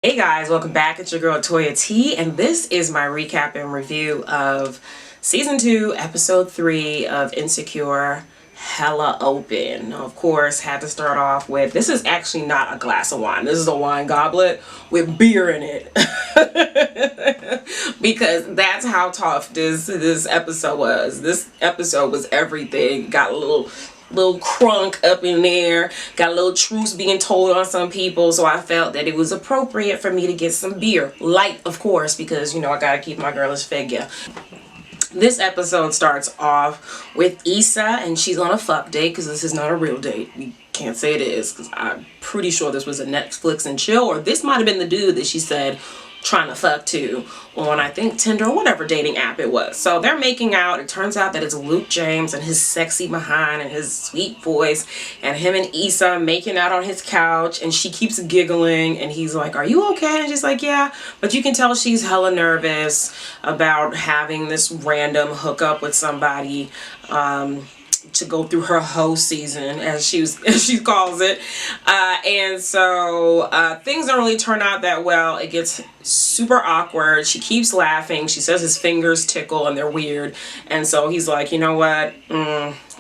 Hey guys, welcome back. It's your girl Toya T, and this is my recap and review of season 2, episode 3 of Insecure Hella Open. Now, of course, had to start off with this is actually not a glass of wine. This is a wine goblet with beer in it. Because that's how tough this episode was. This episode was everything. Got a little crunk up in there, got a little truce being told on some people, so I felt that it was appropriate for me to get some beer, light of course, because I gotta keep my girlish figure. This episode starts off with Issa, and she's on a fuck date, because this is not a real date. We can't say it is, because I'm pretty sure this was a Netflix and chill, or this might have been the dude that she said trying to fuck to on, I think, Tinder or whatever dating app it was. So they're making out. It turns out that it's Luke James and his sexy behind and his sweet voice, and him and Issa making out on his couch, and she keeps giggling, and he's like, "Are you okay?" And she's like, "Yeah," but you can tell she's hella nervous about having this random hookup with somebody to go through her hoe season, as she calls it, and so things don't really turn out that well. It gets super awkward. She keeps laughing. She says his fingers tickle and they're weird, and so he's like, "You know what?"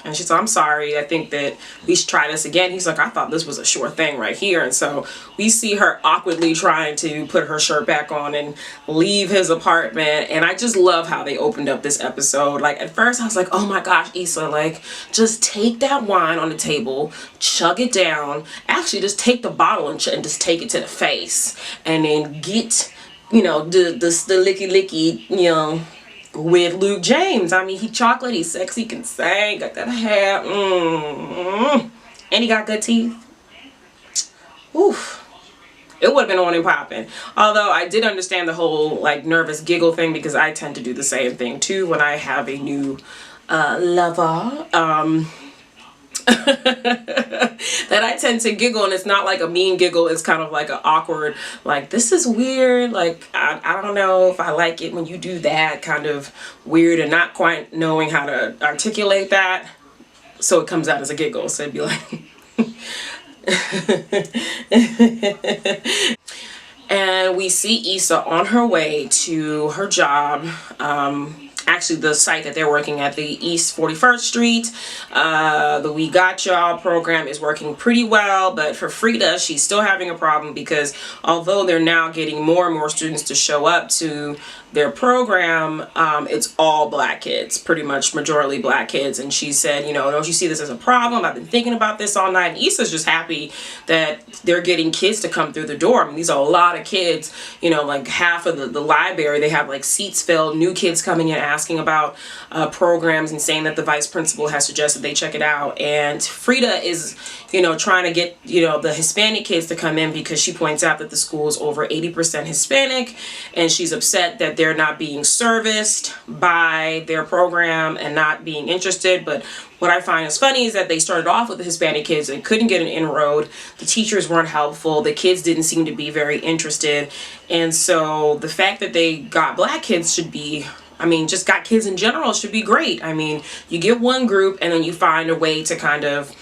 And she's like, "I'm sorry, I think that we should try this again." He's like, "I thought this was a sure thing right here." And so we see her awkwardly trying to put her shirt back on and leave his apartment. And I just love how they opened up this episode. Like, at first I was like, "Oh my gosh, Issa, like, just take that wine on the table, chug it down. Actually, just take the bottle and just take it to the face. And then get, the licky licky, with Luke James. I mean, he chocolate, he's sexy, can sing, got that hair, and he got good teeth. Oof. It would have been on and popping. Although I did understand the whole like nervous giggle thing, because I tend to do the same thing too when I have a new lover. That I tend to giggle, and it's not like a mean giggle, it's kind of like an awkward, like, this is weird, like, I don't know if I like it when you do that, kind of weird, and not quite knowing how to articulate that, so it comes out as a giggle. So it'd be like and we see Issa on her way to her job, actually the site that they're working at, the East 41st Street. The We Got Y'all program is working pretty well, but for Frida, she's still having a problem, because although they're now getting more and more students to show up to their program, it's all black kids, pretty much majority black kids. And she said, "Don't you see this as a problem? I've been thinking about this all night." And Issa's just happy that they're getting kids to come through the door. I mean, these are a lot of kids, like half of the library, they have like seats filled, new kids coming in asking about programs and saying that the vice principal has suggested they check it out. And Frida is, trying to get, the Hispanic kids to come in, because she points out that the school is over 80% Hispanic, and she's upset that they're not being serviced by their program and not being interested. But what I find is funny is that they started off with the Hispanic kids and couldn't get an inroad. The teachers weren't helpful. The kids didn't seem to be very interested. And so the fact that they got black kids should be, just got kids in general should be great. I mean, you get one group and then you find a way to kind of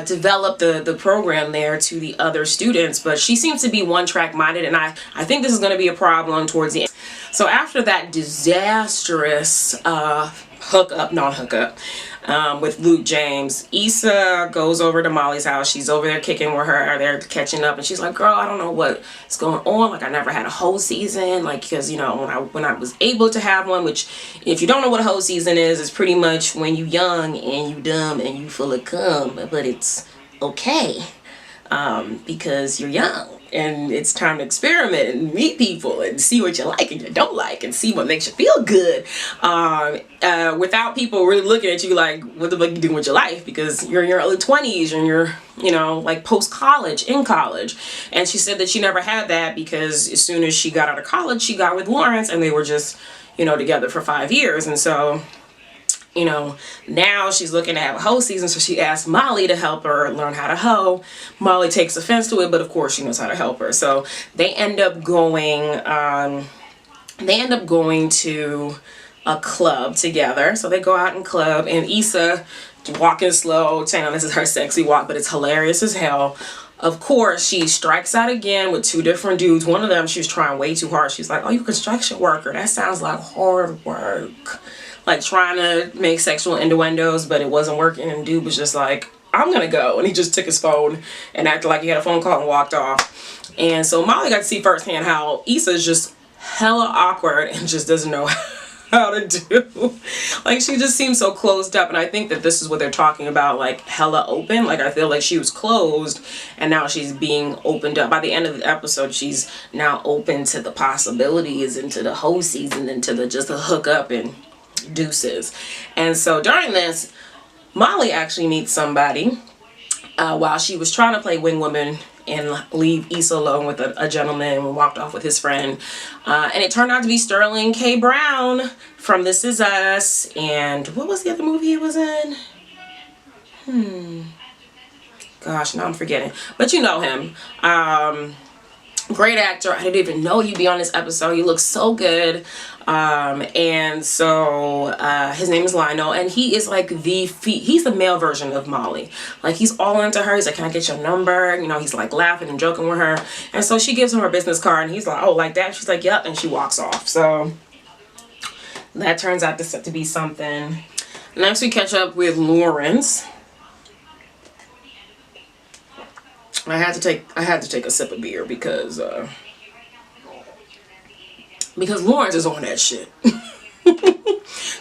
develop the program there to the other students. But she seems to be one-track minded, and I think this is going to be a problem towards the end. So after that disastrous non-hookup with Luke James, Issa goes over to Molly's house. She's over there kicking with her. They're catching up, and she's like, "Girl, I don't know what's going on. Like, I never had a whole season. Like, because when I was able to have one, which if you don't know what a whole season is, it's pretty much when you young and you dumb and you full of cum, but it's okay, because you're young." And it's time to experiment and meet people and see what you like and you don't like and see what makes you feel good, without people really looking at you like, what the fuck you doing with your life, because you're in your early 20s and you're, like post-college, in college. And she said that she never had that, because as soon as she got out of college, she got with Lawrence, and they were just, together for 5 years. And so now she's looking to have a hoe season, so she asked Molly to help her learn how to hoe. Molly takes offense to it, but of course she knows how to help her. So they end up going to a club together. So they go out and club, and Issa walking slow, saying this is her sexy walk, but it's hilarious as hell. Of course, she strikes out again with 2 different dudes. One of them, she was trying way too hard. She's like, oh, you construction worker. That sounds like hard work. Like trying to make sexual innuendos, but it wasn't working. And dude was just like, I'm going to go. And he just took his phone and acted like he had a phone call and walked off. And so Molly got to see firsthand how Issa is just hella awkward and just doesn't know how to do. Like, she just seems so closed up, and I think that this is what they're talking about, like hella open. Like, I feel like she was closed and now she's being opened up. By the end of the episode, she's now open to the possibilities and to the whole season and to the just the hook up and deuces. And so during this, Molly actually meets somebody while she was trying to play wing woman and leave Issa alone with a gentleman and walked off with his friend. And it turned out to be Sterling K. Brown from This Is Us. And what was the other movie he was in? Gosh, now I'm forgetting. But you know him. Great actor. I didn't even know he'd be on this episode. He looks so good. And so his name is Lionel, and he is like he's the male version of Molly. Like, he's all into her. He's like, can I get your number? You know, he's like laughing and joking with her. And so she gives him her business card, and he's like, oh, like that? She's like, yep. And she walks off. So that turns out to be something. Next, we catch up with Lawrence. I had to take a sip of beer because Lawrence is on that shit.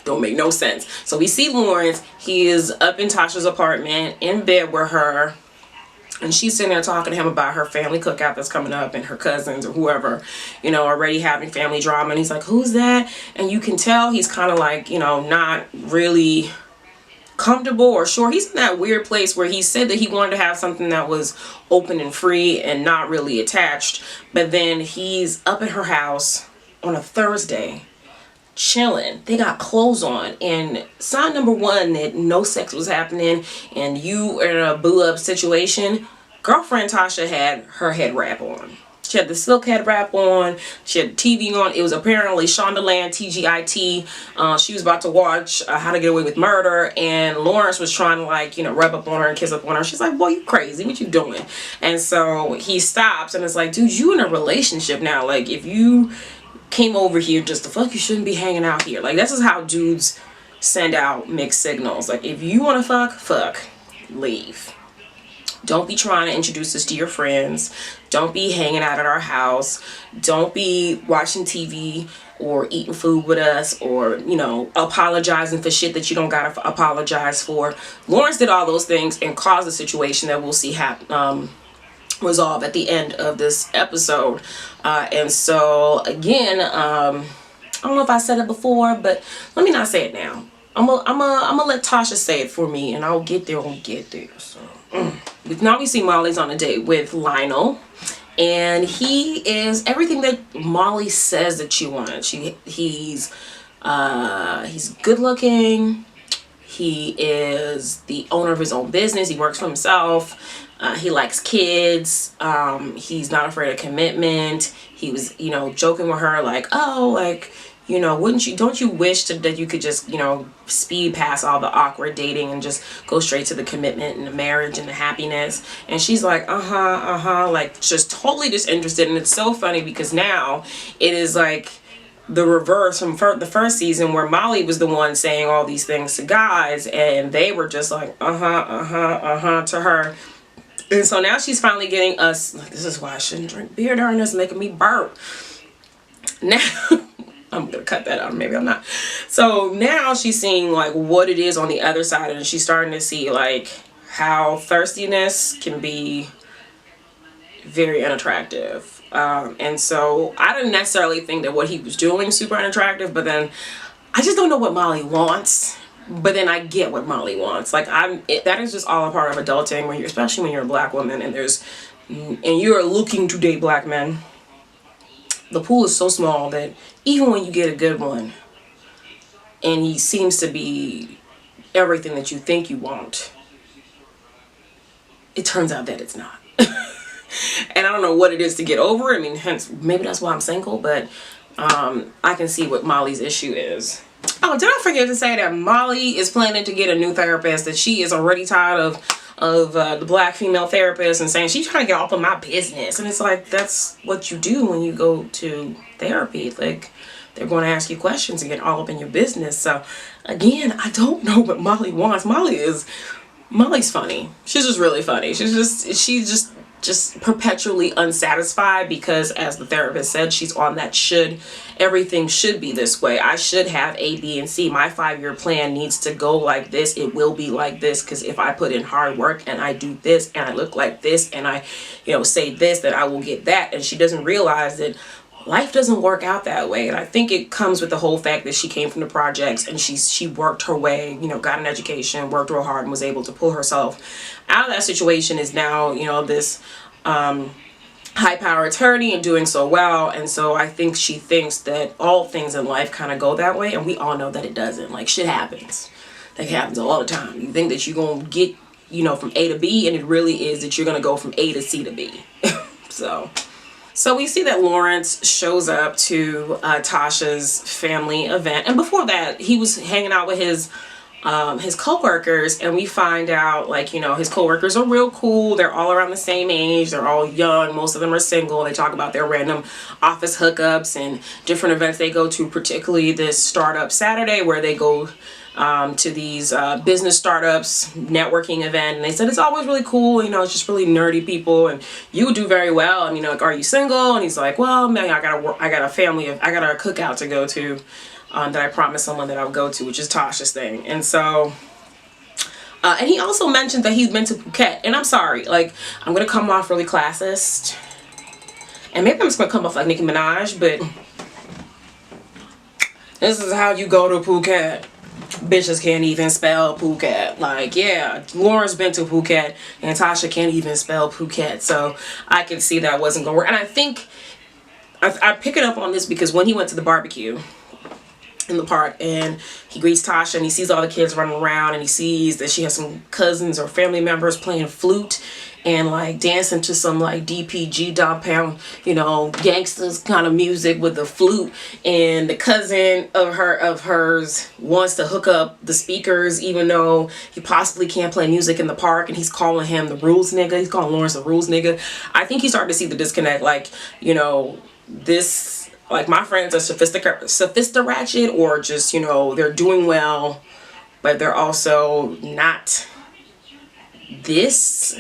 Don't make no sense. So we see Lawrence. He is up in Tasha's apartment in bed with her, and she's sitting there talking to him about her family cookout that's coming up and her cousins or whoever, you know, already having family drama. And he's like, who's that? And you can tell he's kind of like, you know, not really comfortable or sure. He's in that weird place where he said that he wanted to have something that was open and free and not really attached, but then he's up at her house on a Thursday chilling. They got clothes on, and sign number 1 that no sex was happening and you are in a boo up situation. Girlfriend Tasha had her head wrap on. She had the silk head wrap on. She had TV on. It was apparently Shondaland TGIT. She was about to watch How to Get Away with Murder, and Lawrence was trying to, like, you know, rub up on her and kiss up on her. She's like, boy, you crazy. What you doing? And so he stops and it's like, dude, you in a relationship now. Like, if you came over here just to fuck, you shouldn't be hanging out here. Like, this is how dudes send out mixed signals. Like, if you want to fuck, leave. Don't be trying to introduce us to your friends. Don't be hanging out at our house. Don't be watching TV or eating food with us, or, you know, apologizing for shit that you don't gotta apologize for. Lawrence did all those things and caused a situation that we'll see resolve at the end of this episode. And so again, I don't know if I said it before, but let me not say it now. I'm gonna let Tasha say it for me, and I'll get there when we get there. So now we see Molly's on a date with Lionel, and he is everything that Molly says that she wants. He's good looking. He is the owner of his own business. He works for himself. He likes kids. He's not afraid of commitment. He was, you know, joking with her like, oh, like, you know, don't you wish that you could just, you know, speed past all the awkward dating and just go straight to the commitment and the marriage and the happiness? And she's like, like, just totally disinterested. And it's so funny because now it is like the reverse from the first season, where Molly was the one saying all these things to guys and they were just like, to her. And so now she's finally getting us, like, this is why I shouldn't drink beer during this, making me burp. Now, I'm gonna cut that out, maybe I'm not. So now she's seeing like what it is on the other side, and she's starting to see like how thirstiness can be very unattractive. And so I didn't necessarily think that what he was doing super unattractive, but then I just don't know what Molly wants. But then I get what Molly wants. Like, that is just all a part of adulting, especially when you're a black woman and you're looking to date black men. The pool is so small that even when you get a good one and he seems to be everything that you think you want, it turns out that it's not. And I don't know what it is to get over it. I mean, hence, maybe that's why I'm single, but I can see what Molly's issue is. Oh, did I forget to say that Molly is planning to get a new therapist, that she is already tired of the black female therapist and saying she's trying to get off of my business. And it's like, that's what you do when you go to therapy. Like, they're going to ask you questions and get all up in your business. So again, I don't know what Molly wants. Molly's funny. She's just really funny. She's just perpetually unsatisfied because, as the therapist said, she's on that everything should be this way. I should have A, B, and C. My 5-year plan needs to go like this. It will be like this, because if I put in hard work and I do this and I look like this and I, say this, then I will get that. And she doesn't realize that life doesn't work out that way. And I think it comes with the whole fact that she came from the projects and she worked her way, got an education, worked real hard, and was able to pull herself out of that situation. Is now, this high power attorney and doing so well. And so I think she thinks that all things in life kind of go that way. And we all know that it doesn't. Like, shit happens. That happens all the time. You think that you're going to get, from A to B, and it really is that you're going to go from A to C to B. So we see that Lawrence shows up to Tasha's family event. And before that, he was hanging out with his co-workers, and we find out, his co-workers are real cool. They're all around the same age. They're all young. Most of them are single. They talk about their random office hookups and different events they go to, particularly this Startup Saturday, where they go to these business startups networking event. And they said it's always really cool. It's just really nerdy people, and you do very well. And are you single? And he's like, well, man, I got a cookout to go to. That I promised someone that I would go to, which is Tasha's thing. And so, and he also mentioned that he's been to Phuket. And I'm sorry, I'm going to come off really classist. And maybe I'm just going to come off like Nicki Minaj, but this is how you go to Phuket. Bitches can't even spell Phuket. Yeah, Lauren's been to Phuket, and Tasha can't even spell Phuket. So I could see that wasn't going to work. And I think I pick it up on this because when he went to the barbecue in the park, and he greets Tasha, and he sees all the kids running around, and he sees that she has some cousins or family members playing flute and dancing to some DPG Dog Pound, gangsters kind of music with the flute. And the cousin of hers wants to hook up the speakers, even though he possibly can't play music in the park, and he's calling him the rules nigga. He's calling Lawrence the rules nigga. I think he started to see the disconnect. This, my friends are sophisticated, or just, they're doing well, but they're also not this.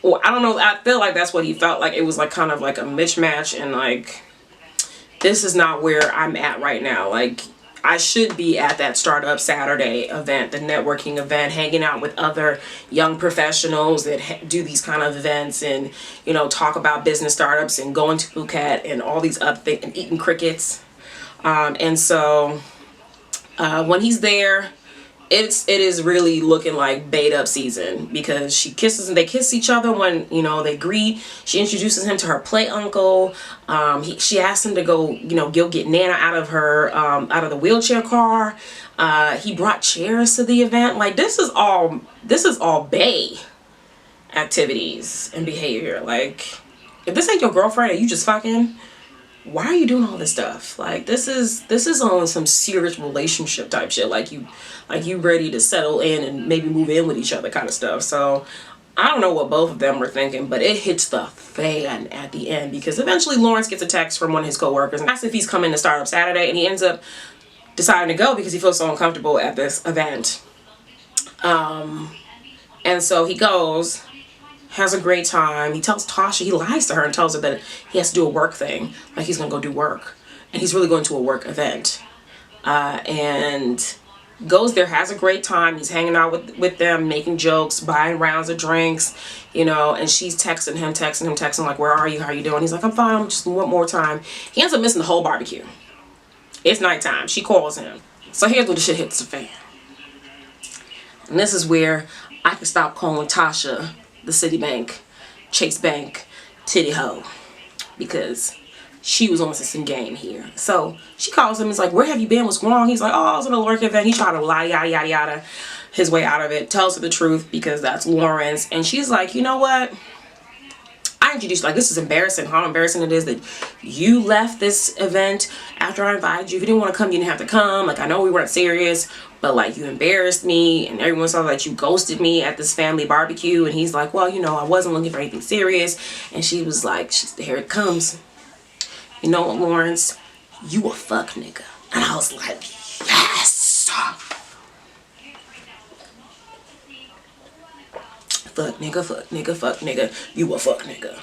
Well, I don't know. I feel like that's what he felt like. It was kind of a mismatch, and this is not where I'm at right now. I should be at that Startup Saturday event, the networking event, hanging out with other young professionals that do these kind of events, and talk about business startups, and going to Phuket and all these other things, and eating crickets. And so when he's there, it is really looking like bait up season, because they kiss each other when they greet. She introduces him to her play uncle. She asks him to go get Nana out of the wheelchair car. He brought chairs to the event. This is all bae activities and behavior. If this ain't your girlfriend and you just fucking, why are you doing all this stuff? This is on some serious relationship type shit. You ready to settle in and maybe move in with each other kind of stuff. So I don't know what both of them were thinking, but it hits the fan at the end, because eventually Lawrence gets a text from one of his coworkers and asks if he's coming to Startup Saturday, and he ends up deciding to go because he feels so uncomfortable at this event. And so he goes, has a great time. He tells Tasha, he lies to her and tells her that he has to do a work thing, he's gonna go do work, and he's really going to a work event, and goes there, has a great time. He's hanging out with them, making jokes, buying rounds of drinks, and she's texting him, where are you, how are you doing? He's like, I'm fine, I'm just one more time. He ends up missing the whole barbecue. It's nighttime. She calls him. So here's where the shit hits the fan. And this is where I can stop calling Tasha the Citibank, Chase Bank, titty hoe, because she was on some game here. So she calls him, is like, where have you been? What's going on? He's like, oh, I was in a work event. He tried to lie, yada, yada, yada, his way out of it. Tells her the truth, because that's Lawrence. And she's like, you know what? I introduced you, this is embarrassing. How embarrassing it is that you left this event after I invited you. If you didn't want to come, you didn't have to come. I know we weren't serious, but like you embarrassed me and everyone saw that you ghosted me at this family barbecue. And he's like, well, you know, I wasn't looking for anything serious. And she was like, here it comes. You know what, Lawrence? You a fuck nigga. And I was like, yes. Fuck nigga, fuck nigga, fuck nigga. You a fuck nigga.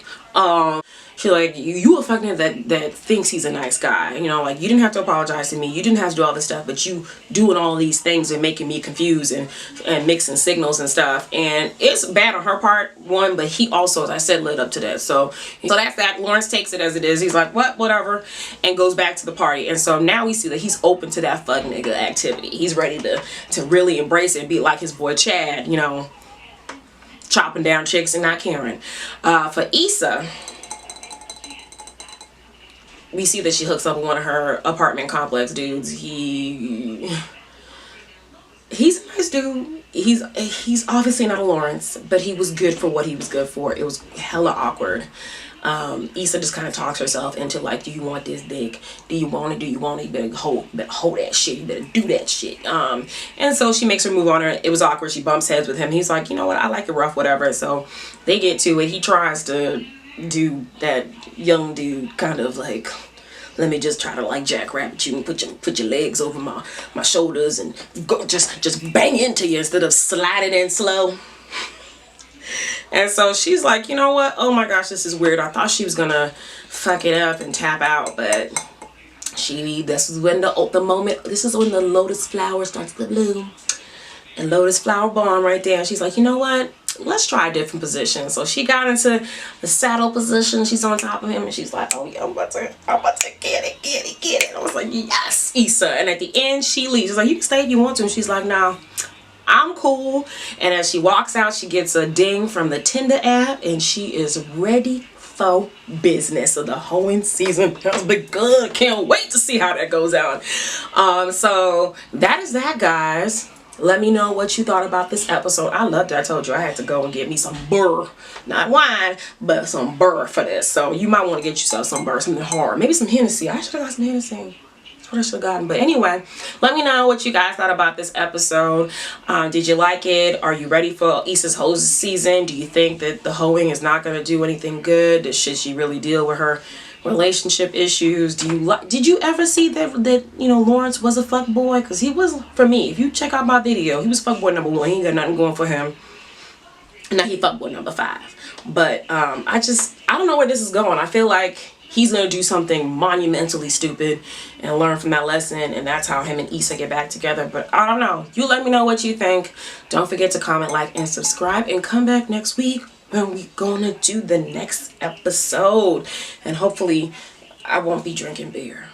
She's like, you a fuck nigga that thinks he's a nice guy. You know, like, you didn't have to apologize to me. You didn't have to do all this stuff, but you doing all these things and making me confused and mixing signals and stuff. And it's bad on her part, one, but he also, as I said, led up to that. So that's that. Lawrence takes it as it is. He's like, whatever, and goes back to the party. And so now we see that he's open to that fuck nigga activity. He's ready to really embrace it and be like his boy Chad, you know, chopping down chicks and not caring. For Issa, we see that she hooks up with one of her apartment complex dudes. He's a nice dude. He's obviously not a Lawrence, but he was good for what he was good for. It was hella awkward. Issa just kind of talks herself into like, do you want this dick? Do you want it? Do you want it? You better hold that shit. You better do that shit. And so she makes her move on her. It was awkward. She bumps heads with him. He's like, you know what? I like it rough, whatever. So they get to it. He tries to do that young dude kind of like, let me just try to like jackrabbit you and put your legs over my shoulders and go just bang into you instead of sliding in slow. And so she's like, you know what? Oh my gosh, this is weird. I thought she was gonna fuck it up and tap out, but this is when this is when the lotus flower starts to bloom. And lotus flower bomb right there. And she's like, you know what? Let's try a different position. So she got into the saddle position. She's on top of him and she's like, oh yeah, I'm about to get it. And I was like, yes, Issa. And at the end, she leaves. She's like, you can stay if you want to. And she's like, no, I'm cool. And as she walks out, she gets a ding from the Tinder app and she is ready for business. So the hoeing season has begun. Can't wait to see how that goes out. So that is that, guys. Let me know what you thought about this episode. I loved it. I told you I had to go and get me some burr. Not wine, but some burr for this. So you might want to get yourself some burr, something hard. Maybe some Hennessy. I should have got some Hennessy. That's what I should have gotten. But anyway, let me know what you guys thought about this episode. Did you like it? Are you ready for Issa's hoe season? Do you think that the hoeing is not going to do anything good? Should she really deal with her relationship issues? Did you ever see that you know, Lawrence was a fuck boy? Because he was, for me, if you check out my video, he was fuck boy number 1. He ain't got nothing going for him. Now he fuck boy number 5. But I don't know where this is going. I feel like he's gonna do something monumentally stupid and learn from that lesson, and that's how him and Issa get back together. But I don't know. You let me know what you think. Don't forget to comment, like, and subscribe, and come back next week when we gonna do the next episode. And hopefully I won't be drinking beer.